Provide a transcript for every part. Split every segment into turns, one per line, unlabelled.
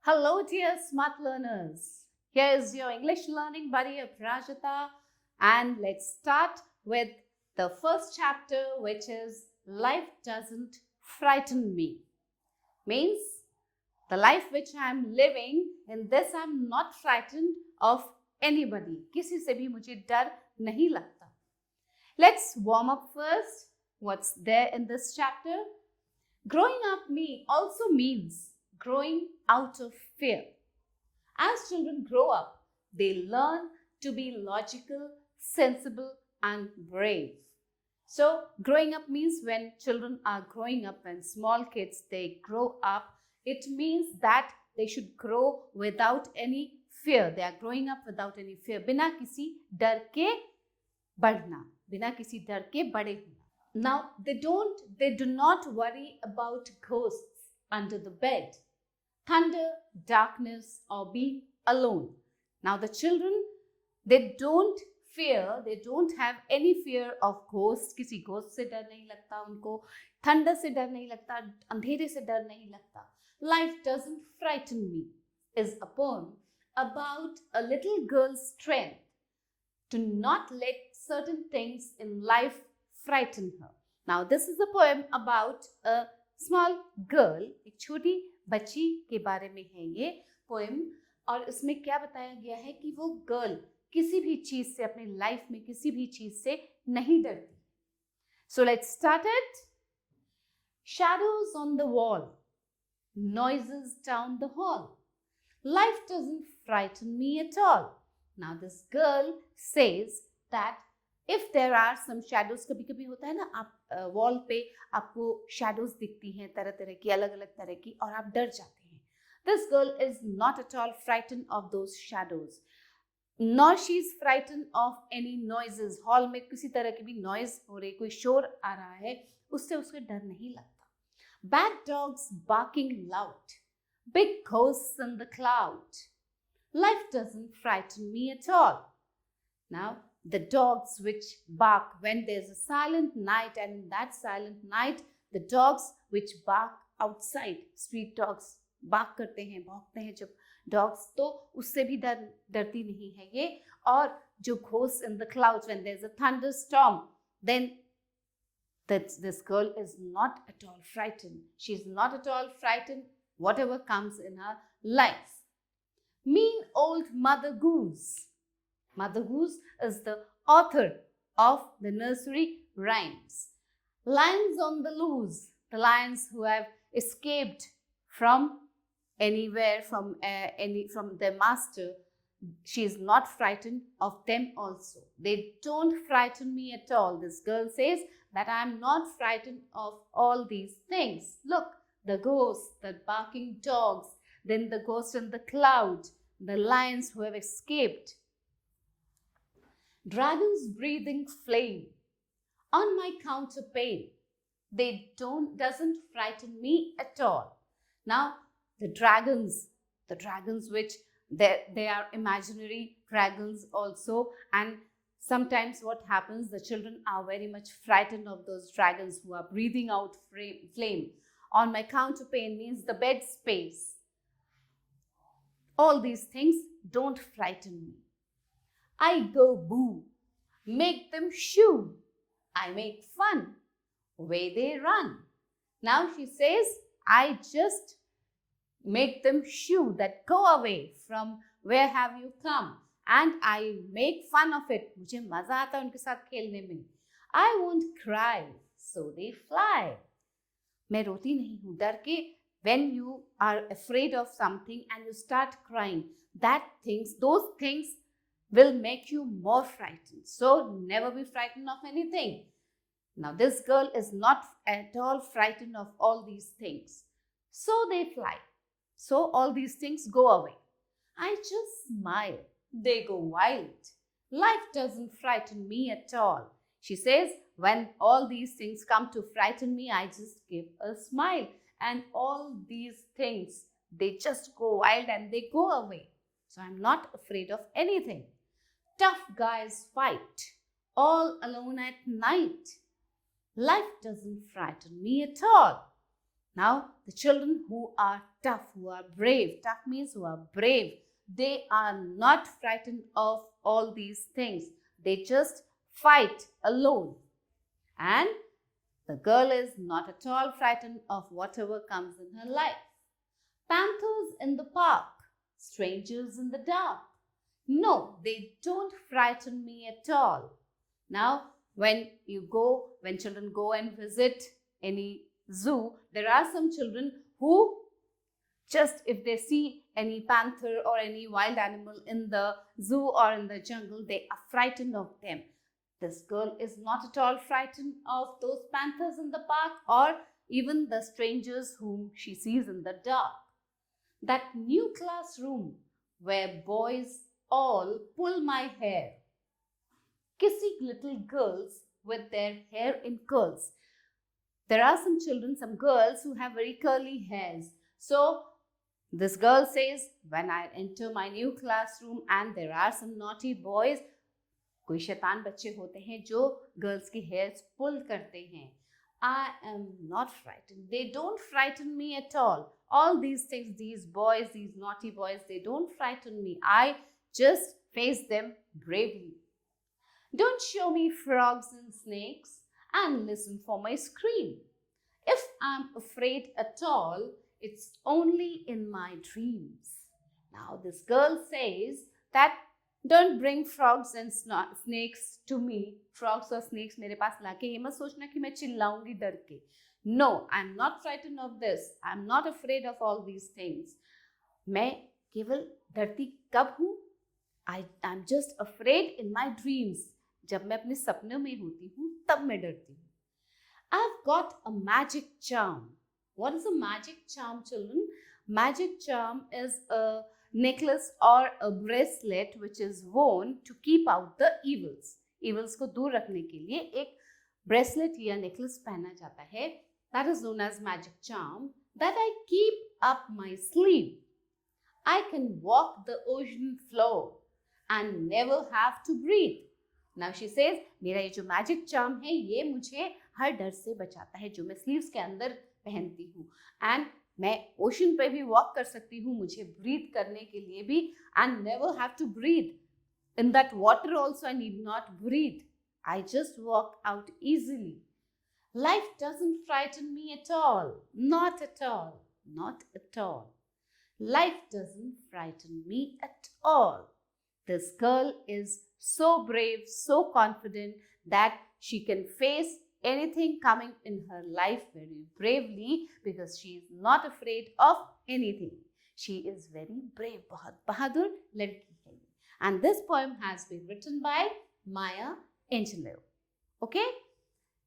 Hello, dear smart learners. Here is your English learning buddy Aprajita, and let's start with the first chapter, which is Life Doesn't Frighten Me. Means the life which I am living, in this I am not frightened of anybody. किसी से भी मुझे डर नहीं लगता. Let's warm up first. What's there in this chapter? Growing up also means growing out of fear. As children grow up, they learn to be logical, sensible, and brave. So, growing up means when children are growing up, when small kids, they grow up, it means that they should grow without any fear. They are growing up without any fear. बिना किसी डर के बढ़ना, बिना किसी डर के बड़े होना. Now, they do not worry about ghosts under the bed, thunder, darkness, or being alone. Now, the children, they don't fear, they don't have any fear of ghosts. किसी ghost से डर नहीं लगता उनको, thunder से डर नहीं लगता, अंधेरे से डर नहीं लगता. Life Doesn't Frighten Me is a poem about a little girl's strength to not let certain things in life frighten her. Now, this is a poem about a small girl, एक छोटी बच्ची के बारे में है ये पोएम. और इसमें क्या बताया गया है कि वो गर्ल किसी भी चीज से, अपने लाइफ में किसी भी चीज से नहीं डरती. So let's start it. Shadows on the wall, noises down the hall. Life doesn't frighten me at all. Now this girl says that if there are some shadows, कभी कभी होता है ना, आप वॉल पे आपको shadows दिखती हैं तरह तरह की, अलग अलग तरह की, और आप डर जाते हैं. This girl is not at all frightened of those shadows, nor she is frightened of any noises. Hall में किसी तरह की भी noise हो रही, कोई शोर आ रहा है, उससे उसको डर नहीं लगता. Bad dogs barking loud, big ghosts in the cloud. Life doesn't frighten me at all. Now, the dogs which bark when there's a silent night, and in that silent night, the dogs which bark outside, street dogs bark करते हैं, भौंकते हैं जब dogs, तो उससे भी डरती नहीं है ये. और जो ghosts in the clouds, when there's a thunderstorm, then this girl is not at all frightened. She's not at all frightened whatever comes in her life. Mean old Mother Goose. Mother Goose is the author of the nursery rhymes. Lions on the loose, the lions who have escaped from anywhere, from their master. She is not frightened of them also. They don't frighten me at all. This girl says that I am not frightened of all these things. Look, the ghosts, the barking dogs, then the ghost in the cloud, the lions who have escaped. Dragons breathing flame on my counterpane. They doesn't frighten me at all. Now, the dragons which they are imaginary dragons also, and sometimes what happens, the children are very much frightened of those dragons who are breathing out flame. On my counterpane means the bed space. All these things don't frighten me. I go boo, make them shoo. I make fun, away they run. Now she says, I just make them shoo, that go away from where have you come, and I make fun of it. मुझे मजा आता है उनके साथ खेलने में. I won't cry, so they fly. मैं रोती नहीं हूँ डर के. When you are afraid of something and you start crying, those things will make you more frightened. So never be frightened of anything. Now this girl is not at all frightened of all these things. So they fly. So all these things go away. I just smile. They go wild. Life doesn't frighten me at all. She says, when all these things come to frighten me, I just give a smile. And all these things, they just go wild and they go away. So I'm not afraid of anything. Tough guys fight all alone at night. Life doesn't frighten me at all. Now, the children who are tough, who are brave, tough means who are brave, they are not frightened of all these things. They just fight alone. And the girl is not at all frightened of whatever comes in her life. Panthers in the park, strangers in the dark. No, they don't frighten me at all. Now, when children go and visit any zoo, there are some children who just if they see any panther or any wild animal in the zoo or in the jungle, they are frightened of them. This girl is not at all frightened of those panthers in the park or even the strangers whom she sees in the dark. That new classroom where boys all pull my hair, kissing little girls with their hair in curls. There are some children, some girls who have very curly hairs. So this girl says, when I enter my new classroom and there are some naughty boys, कोई शैतान बच्चे होते हैं जो girls की hairs पुल करते हैं. I am not frightened. They don't frighten me at all. All these things, these boys, these naughty boys, they don't frighten me. I just face them bravely. Don't show me frogs and snakes and listen for my scream. If I'm afraid at all, it's only in my dreams. Now this girl says that don't bring frogs and snakes to me. Frogs or snakes मेरे पास लाके ये मत सोचना कि मैं चिल्लाऊंगी डर के. No, I'm not frightened of this. I'm not afraid of all these things. मैं केवल डरती कब हूँ? I'm just afraid in my dreams. जब मैं अपने सपनों में होती हूँ तब मैं डरती हूँ. I've got a magic charm. What is a magic charm, children? Magic charm is a necklace or a bracelet which is worn to keep out the evils. Evils को दूर रखने के लिए एक bracelet या necklace पहना जाता है. That is known as magic charm that I keep up my sleeve. I can walk the ocean floor and never have to breathe. Now she says, मेरा ये जो magic charm है ये मुझे हर डर से बचाता है जो मैं sleeves के अंदर पहनती हूँ. And मैं ओशन पे भी वॉक कर सकती हूँ, मुझे ब्रीथ करने के लिए भी, and never have to breathe. In that water also I need not breathe. I just walk out easily. Life doesn't frighten me at all. Not at all. Not at all. Life doesn't frighten me at all. This girl is so brave, so confident that she can face anything coming in her life very bravely because she is not afraid of anything. She is very brave. बहुत बहादुर लड़की है. And this poem has been written by Maya Angelou. Okay?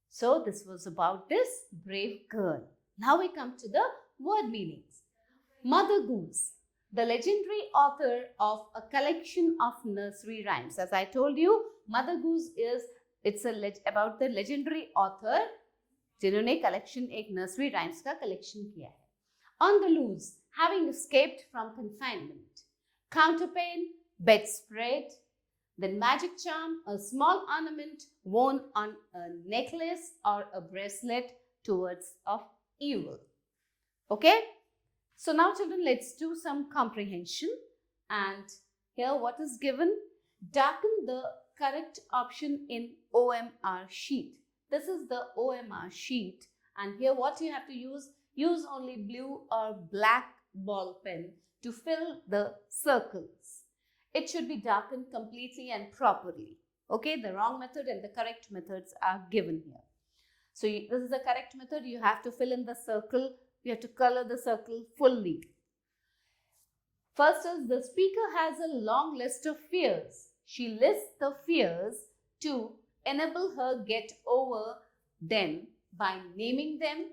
So this was about this brave girl. Now we come to the word meanings. Mother Goose, the legendary author of a collection of nursery rhymes. As I told you, Mother Goose is about the legendary author जिन्होंने collection एक nursery rhymes का collection किया है. On the loose, having escaped from confinement. Counterpane, bedspread. Then magic charm, a small ornament worn on a necklace or a bracelet towards of evil. Okay? So now children, let's do some comprehension. And here what is given? Darken the correct option in OMR sheet. This is the OMR sheet. And here what you have to use only blue or black ball pen to fill the circles. It should be darkened completely and properly. Okay, the wrong method and the correct methods are given here. So this is the correct method. You have to fill in the circle. You have to color the circle fully. First is the speaker has a long list of fears. She lists the fears to enable her get over them by naming them.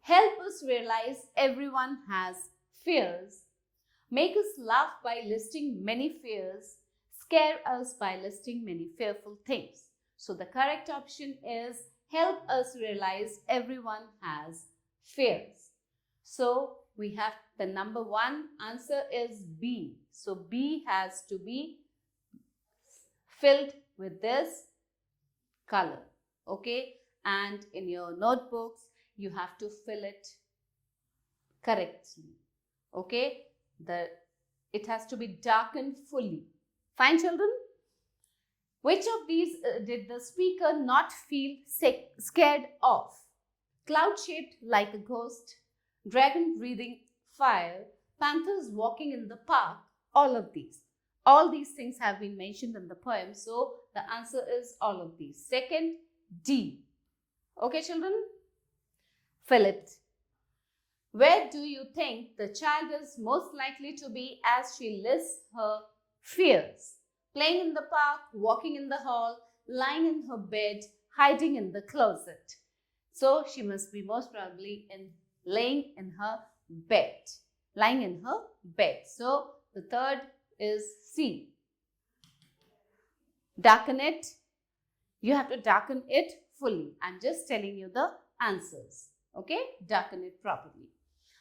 Help us realize everyone has fears. Make us laugh by listing many fears. Scare us by listing many fearful things. So the correct option is help us realize everyone has fears. So we have the number one answer is B. So B has to be filled with this color. Okay, and in your notebooks you have to fill it correctly. Okay, it has to be darkened fully. Fine, children? Which of these did the speaker not feel scared of? Cloud shaped like a ghost, dragon breathing fire, panthers walking in the park, all of these. All these things have been mentioned in the poem, so the answer is all of these. Second, D. Okay, children? Fill it. Where do you think the child is most likely to be as she lists her fears? Playing in the park, walking in the hall, lying in her bed, hiding in the closet. So she must be most probably laying in her bed. Lying in her bed. So the third is C. Darken it. You have to darken it fully. I'm just telling you the answers. Okay? Darken it properly.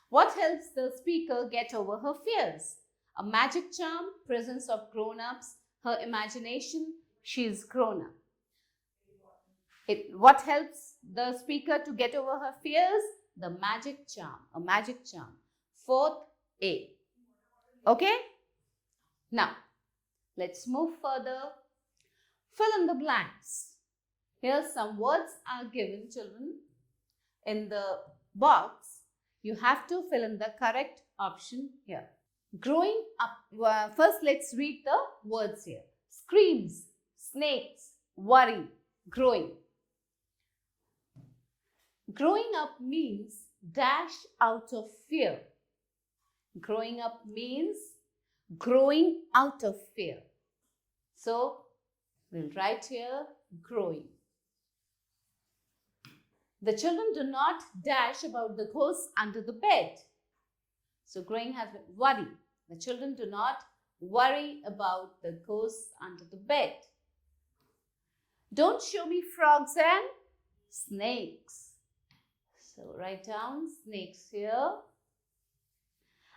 What helps the speaker get over her fears? A magic charm, presence of grown-ups, her imagination, she's grown up. What helps the speaker to get over her fears? The magic charm, a magic charm. Fourth, A. Okay? Now, let's move further. Fill in the blanks. Here some words are given, children. In the box, you have to fill in the correct option here. Growing up, first let's read the words here. Screams, snakes, worry, growing. Growing up means dash out of fear. Growing up means growing out of fear. So, we'll write here growing. The children do not dash about the ghosts under the bed. So, growing has been worry. The children do not worry about the ghosts under the bed. Don't show me frogs and snakes. So, write down snakes here.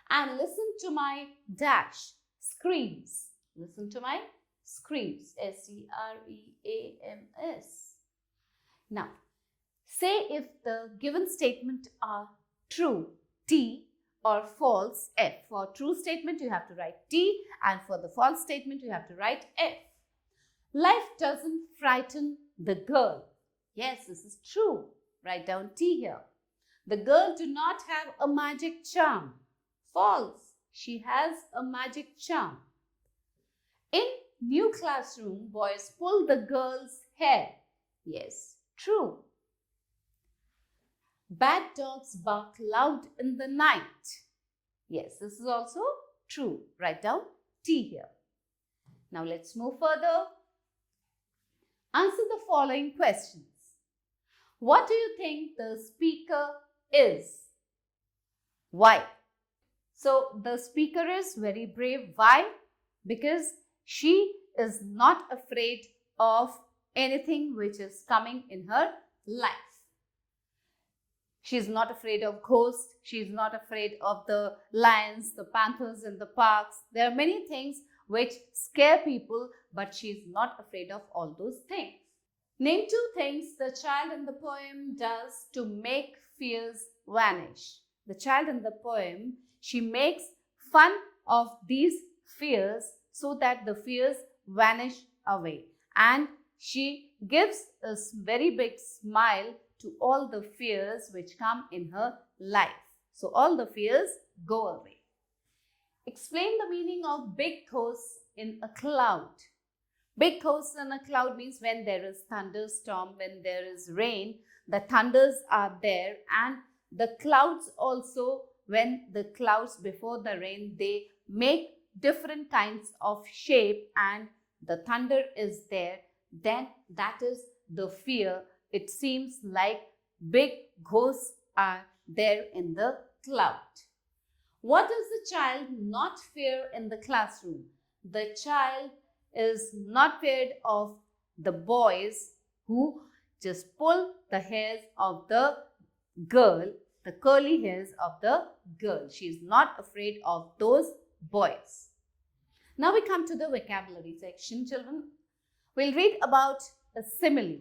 And listen to my dash, screams. Listen to my screams, S-C-R-E-A-M-S. Now, say if the given statement are true, T, or false, F. For true statement, you have to write T, and for the false statement, you have to write F. Life doesn't frighten the girl. Yes, this is true. Write down T here. The girl do not have a magic charm. False. She has a magic charm. In new classroom, boys pull the girl's hair. Yes, true. Bad dogs bark loud in the night. Yes, this is also true. Write down T here. Now let's move further. Answer the following questions. What do you think the speaker is? Why? So the speaker is very brave. Why? Because she is not afraid of anything which is coming in her life. She is not afraid of ghosts. She is not afraid of the lions, the panthers in the parks. There are many things which scare people, but she is not afraid of all those things. Name two things the child in the poem does to make fears vanish. The child in the poem, she makes fun of these fears so that the fears vanish away. And she gives a very big smile to all the fears which come in her life. So all the fears go away. Explain the meaning of big ghosts in a cloud. Big ghosts in a cloud means when there is thunderstorm, when there is rain, the thunders are there, and the clouds also, when the clouds before the rain, they make different kinds of shape and the thunder is there, then that is the fear. It seems like big ghosts are there in the cloud. What does the child not fear in the classroom? The child is not feared of the boys who just pull the hairs of the girl, the curly hairs of the girl. She is not afraid of those boys. Now we come to the vocabulary section, children. We'll read about a simile.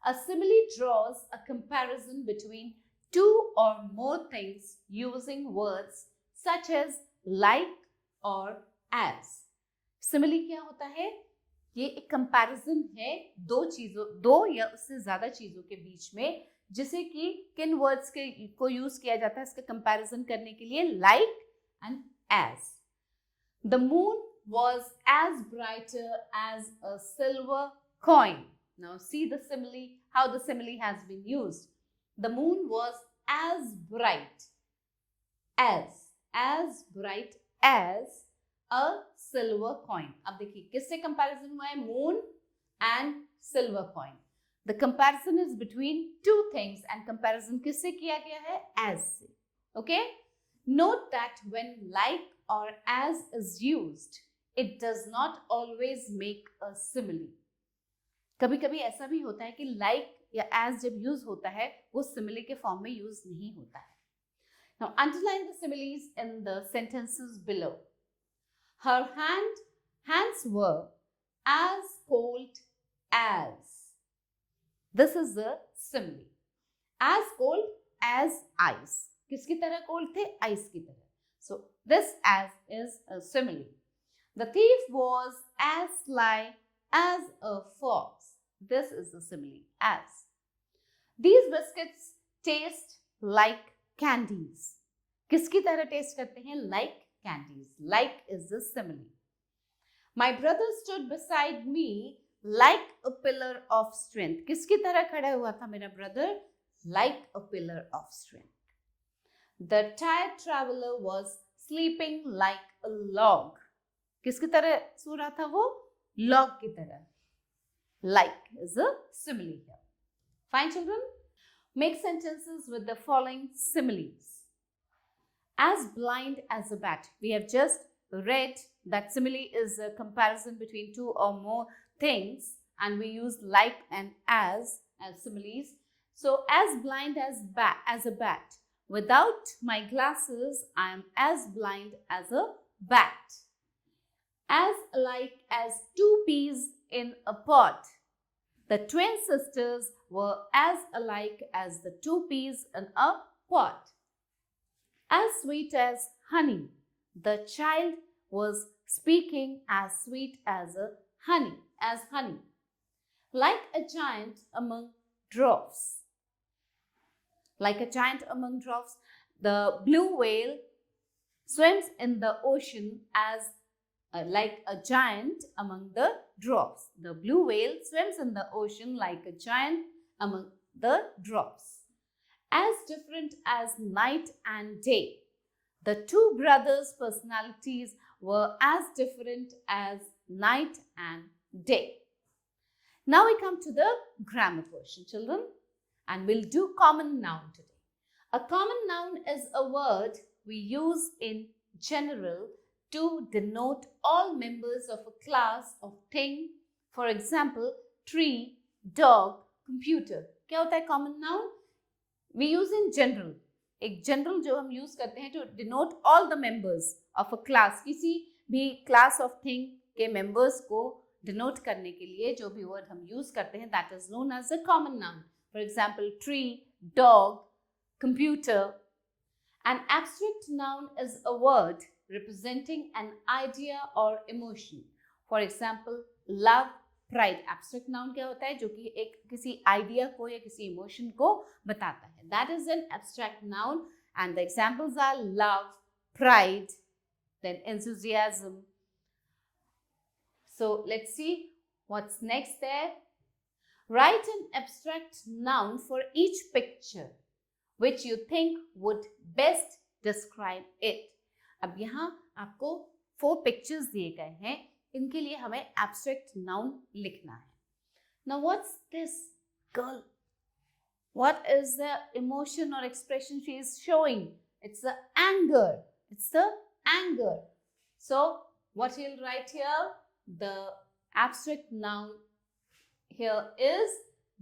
A simile draws a comparison between two or more things using words such as like or as. Simile क्या होता है? ये एक comparison है दो या उससे ज्यादा चीजों के बीच में, जिसे कि किन वर्ड्स को यूज किया जाता है इसका कंपैरिजन करने के लिए? Like and as. The moon was as brighter as a silver coin. Now see the simile, how the simile has been used. The moon was as bright as bright as a silver coin. अब देखिए किससे comparison हुआ है? Moon and silver coin. The comparison is between two things and comparison किससे किया गया है? as से. Okay? Note that when like or as is used, it does not always make a simile. कभी कभी ऐसा भी होता है कि like या as जब यूज होता है वो simile के फॉर्म में यूज नहीं होता है. Now underline the similes in the sentences below. Her hands were as cold as. This is the simile. As cold as ice. किसकी तरह cold थे? Ice की तरह. So this as is a simile. The thief was as sly as a fox. This is the simile, as. These biscuits taste like candies. किसकी तरह test करते हैं? Like candies. Like is the simile. My brother stood beside me like a pillar of strength. किसकी तरह खड़ा हुआ था मेरा brother? Like a pillar of strength. The tired traveler was sleeping like a log. किसकी तरह सो रहा था वो? Log की तरह. Like is a simile here. Fine, children? Make sentences with the following similes. As blind as a bat. We have just read that simile is a comparison between two or more things, and we use like and as similes. So, as blind as a bat. Without my glasses, I am as blind as a bat. As alike as two peas in a pod. The twin sisters were as alike as the two peas in a pod. As sweet as honey. The child was speaking as sweet as honey. Like a giant among dwarfs. Like a giant among dwarfs, the blue whale swims in the ocean as like a giant among the dwarfs. The blue whale swims in the ocean like a giant among the dwarfs. As different as night and day. The two brothers' personalities were as different as night and day. Now we come to the grammar portion, children, and we'll do common noun today. A common noun is a word we use in general to denote all members of a class of thing. For example, tree, dog, computer. क्या होता है common noun? We use in general. एक general जो हम use करते हैं to denote all the members of a class. किसी भी class of thing के members को denote करने के लिए जो भी word हम use करते हैं, that is known as a common noun. For example, tree, dog, computer. An abstract noun is a word representing an idea or emotion. For example, love, pride. Abstract noun क्या होता है? जो कि एक किसी idea को या किसी emotion को बताता है. That is an abstract noun, and the examples are love, pride, then enthusiasm. So let's see what's next there. Write an abstract noun for each picture which you think would best describe it. अब यहाँ आपको 4 pictures दिए गए हैं, इनके लिए हमें abstract noun लिखना है. Now what's this girl? What is the emotion or expression she is showing? It's the anger. It's the anger. So what you'll write here? The abstract noun here is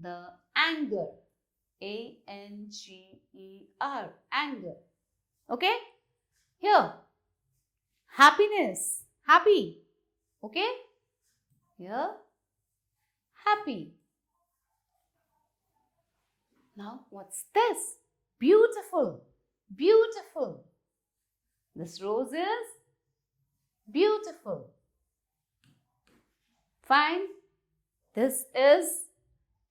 the anger. A-N-G-E-R. Anger. Okay? Here. Happiness. Happy. Okay? Here. Happy. Now, what's this? beautiful, beautiful. This rose is beautiful. Fine. This is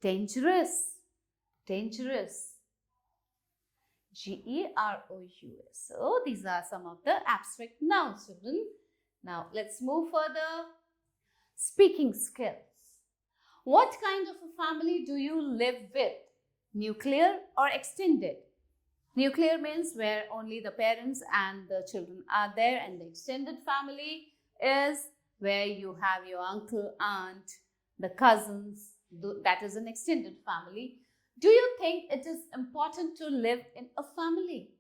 dangerous, dangerous. G-E-R-O-U-S. So these are some of the abstract nouns, children. Now let's move further. Speaking skills. What kind of a family do you live with? Nuclear or extended? Nuclear means where only the parents and the children are there, and the extended family is where you have your uncle, aunt, the cousins. That is an extended family. Do you think it is important to live in a family?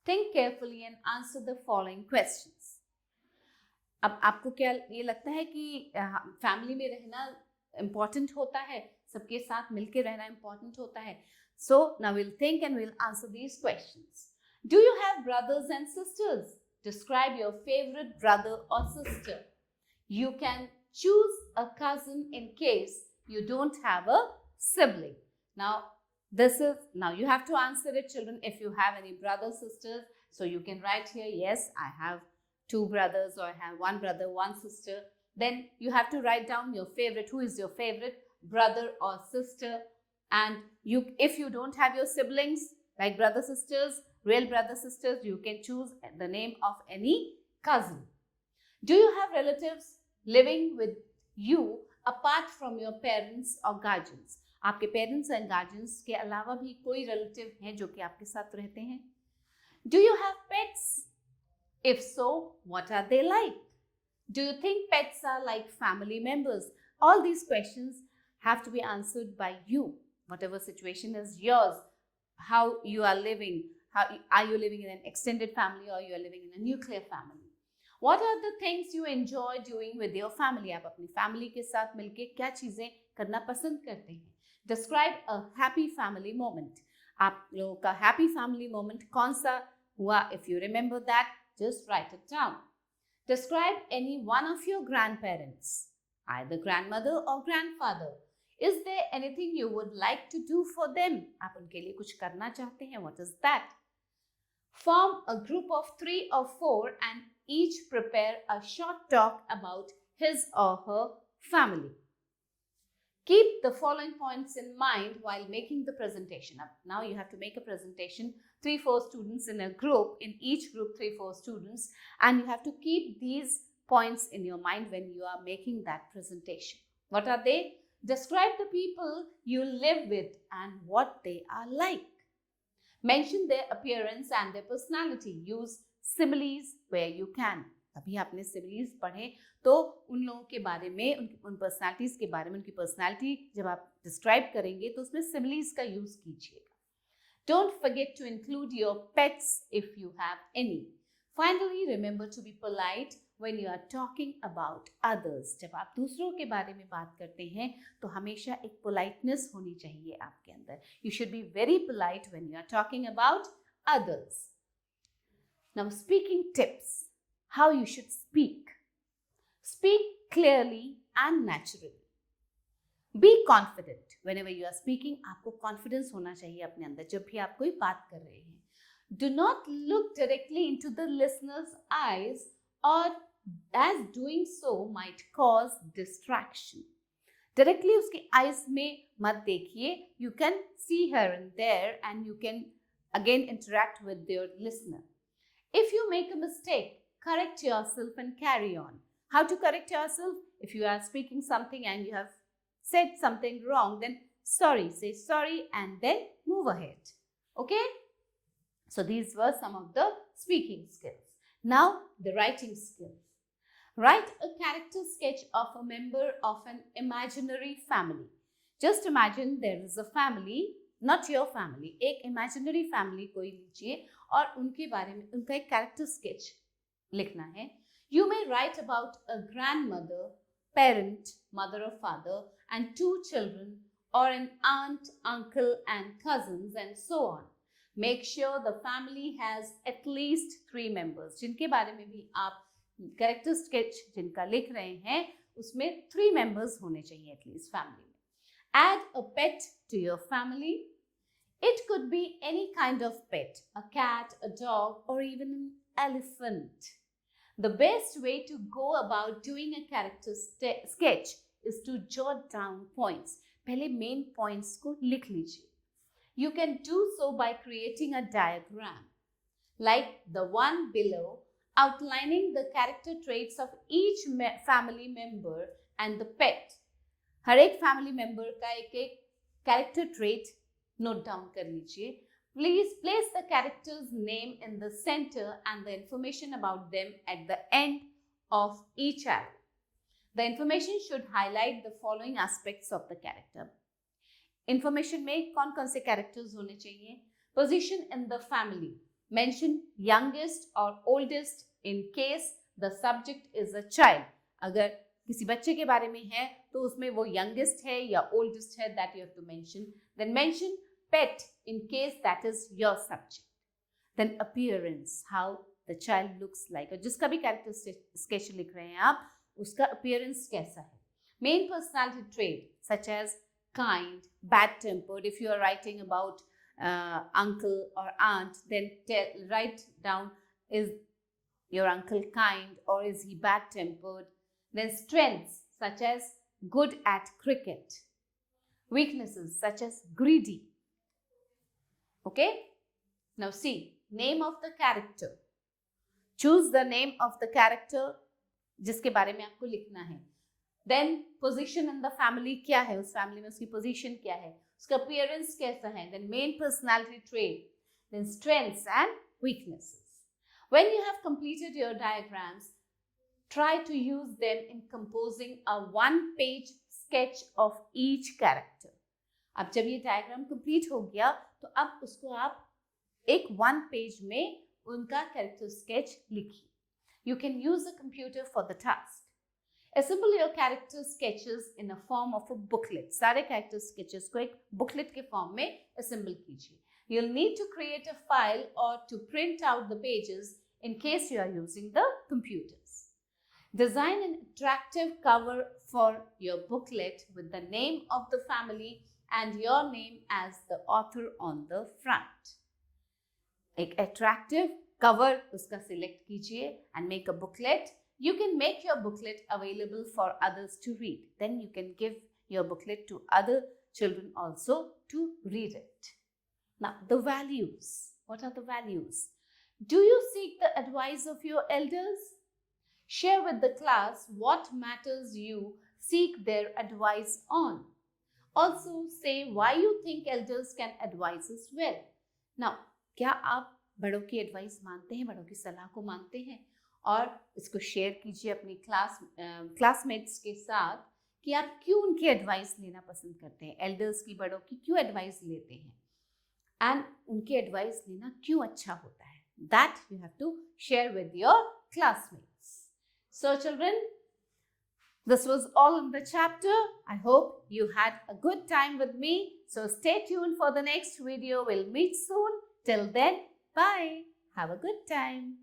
Think carefully and answer the following questions. अब आपको क्या ये लगता है कि family में रहना important होता है, सबके साथ मिलकर रहना इम्पोर्टेंट होता है? So now we'll think and we'll answer these questions. Do you have brothers and sisters? Describe your favorite brother or sister. You can choose a cousin in case you don't have a sibling. Now you have to answer it, children, if you have any brothers, sisters. So you can write here, yes, I have 2 brothers, or I have 1 brother, 1 sister. Then you have to write down your favorite. Who is your favorite brother or sister? And if you don't have your siblings, like brother, sisters, real brother, sisters, you can choose the name of any cousin. Do you have relatives living with you apart from your parents or guardians? आपके parents and guardians के अलावा भी कोई relative हैं जो कि आपके साथ रहते हैं? Do you have pets? If so, what are they like? Do you think pets are like family members? All these questions have to be answered by you. Whatever situation is yours, how you are living, are you living in an extended family or you are living in a nuclear family? What are the things you enjoy doing with your family? आप अपनी family के साथ मिलके क्या चीजें करना पसंद करते हैं? Describe a happy family moment. आप लोगों का happy family moment कौन सा हुआ? If you remember that, just write it down. Describe any one of your grandparents, either grandmother or grandfather. Is there anything you would like to do for them? आप उनके लिए कुछ करना चाहते हैं? What is that? Form a group of 3 or 4 and each prepare a short talk about his or her family. Keep the following points in mind while making the presentation. Now you have to make a presentation, 3-4 students in a group, in each group 3-4 students, and you have to keep these points in your mind when you are making that presentation. What are they? Describe the people you live with and what they are like. Mention their appearance and their personality. Use similes where you can. अभी आपने similes पढ़े तो उन लोगों के बारे में, उन पर्सनालिटीज के बारे में, उनकी पर्सनालिटी जब आप डिस्क्राइब करेंगे तो उसमें सिमिलीज का यूज कीजिएगा. Don't forget to include your pets if you have any. Finally, remember to be polite when you are talking about others. जब आप दूसरों के बारे में बात करते हैं तो हमेशा एक politeness होनी चाहिए आपके अंदर. You should be very polite when you are talking about others. Now, speaking tips. How you should speak. Speak clearly and naturally. Be confident. Whenever you are speaking, आपको confidence होना चाहिए अपने अंदर जब भी आप कोई बात कर रहे हैं. Do not look directly into the listener's eyes, or as doing so might cause distraction. Directly उसके eyes में मत देखिए. You can see her and there and you can again interact with your listener. If you make a mistake, correct yourself and carry on. How to correct yourself? If you are speaking something and you have said something wrong, then sorry, say sorry and then move ahead. Okay? So these were some of the speaking skills. Now the writing skills. Write a character sketch of a member of an imaginary family. Just imagine there is a family, not your family. एक imaginary family कोई लीजिए और उनके बारे में उनका एक character sketch लिखना है. You may write about a grandmother, parent, mother or father, and 2 children, or an aunt, uncle, and cousins, and so on. Make sure the family has at least 3 members. जिनके बारे में भी आप character sketch जिनका लिख रहे हैं, उसमें 3 members होने चाहिए at least family में. Add a pet to your family. It could be any kind of pet, a cat, a dog, or even an elephant. The best way to go about doing a character sketch is to jot down points. पहले main points को लिख लीजिए. You can do so by creating a diagram, like the one below, outlining the character traits of each family member and the pet. हर एक family member का एक character trait note down कर लीजिए. Please place the character's name in the center and the information about them at the end of each arrow. The information should highlight the following aspects of the character. Information में कौन कौन से characters होने चाहिए? Position in the family. Mention youngest or oldest in case the subject is a child. अगर किसी बच्चे के बारे में है तो उसमें वो youngest है या oldest है, that you have to mention. Then mention pet in case that is your subject. Then appearance, how the child looks like. और जिसका भी character sketch लिख रहे हैं आप, उसका appearance कैसा है. Main personality trait such as kind, bad-tempered. If you are writing about uncle or aunt, then write down, is your uncle kind or is he bad-tempered? Then strengths such as good at cricket. Weaknesses such as greedy. Okay? Now see, name of the character. Choose the name of the character जिसके बारे में आपको लिखना है. Then position in the family क्या है, उस family में उसकी position क्या है, उसका appearance कैसा है. Then main personality trait. Then strengths and weaknesses. When you have completed your diagrams, try to use them in composing a one-page sketch of each character. अब जब ये डायग्राम कंप्लीट हो गया तो अब उसको आप एक वन पेज में उनका कैरेक्टर स्केच लिखिए. You can use a computer for the task. Assemble your character sketches in a form of a booklet. सारे character sketches को एक booklet के form में assemble कीजिए. You'll need to create a file or to print out the pages in case you are using the computers. Design an attractive cover for your booklet with the name of the family and your name as the author on the front. एक attractive cover उसका select कीजिए and make a booklet. You can make your booklet available for others to read. Then you can give your booklet to other children also to read it. Now the values. What are the values? Do you seek the advice of your elders? Share with the class what matters you seek their advice on. Also say why you think elders can advise us well. Now, क्या आप बड़ों की advice मानते हैं, बड़ों की सलाह को मानते हैं? और इसको शेयर कीजिए अपनी क्लासमेट्स के साथ कि आप क्यों उनकी एडवाइस लेना पसंद करते हैं, एल्डर्स की, बड़ों की क्यों एडवाइस लेते हैं, एंड उनकी एडवाइस लेना क्यों अच्छा होता है. That you have to share with your classmates. So children, this was all in the chapter. I hope you had a good time with me. So stay tuned for the next video. We'll meet soon. Till then, bye. Have a good time.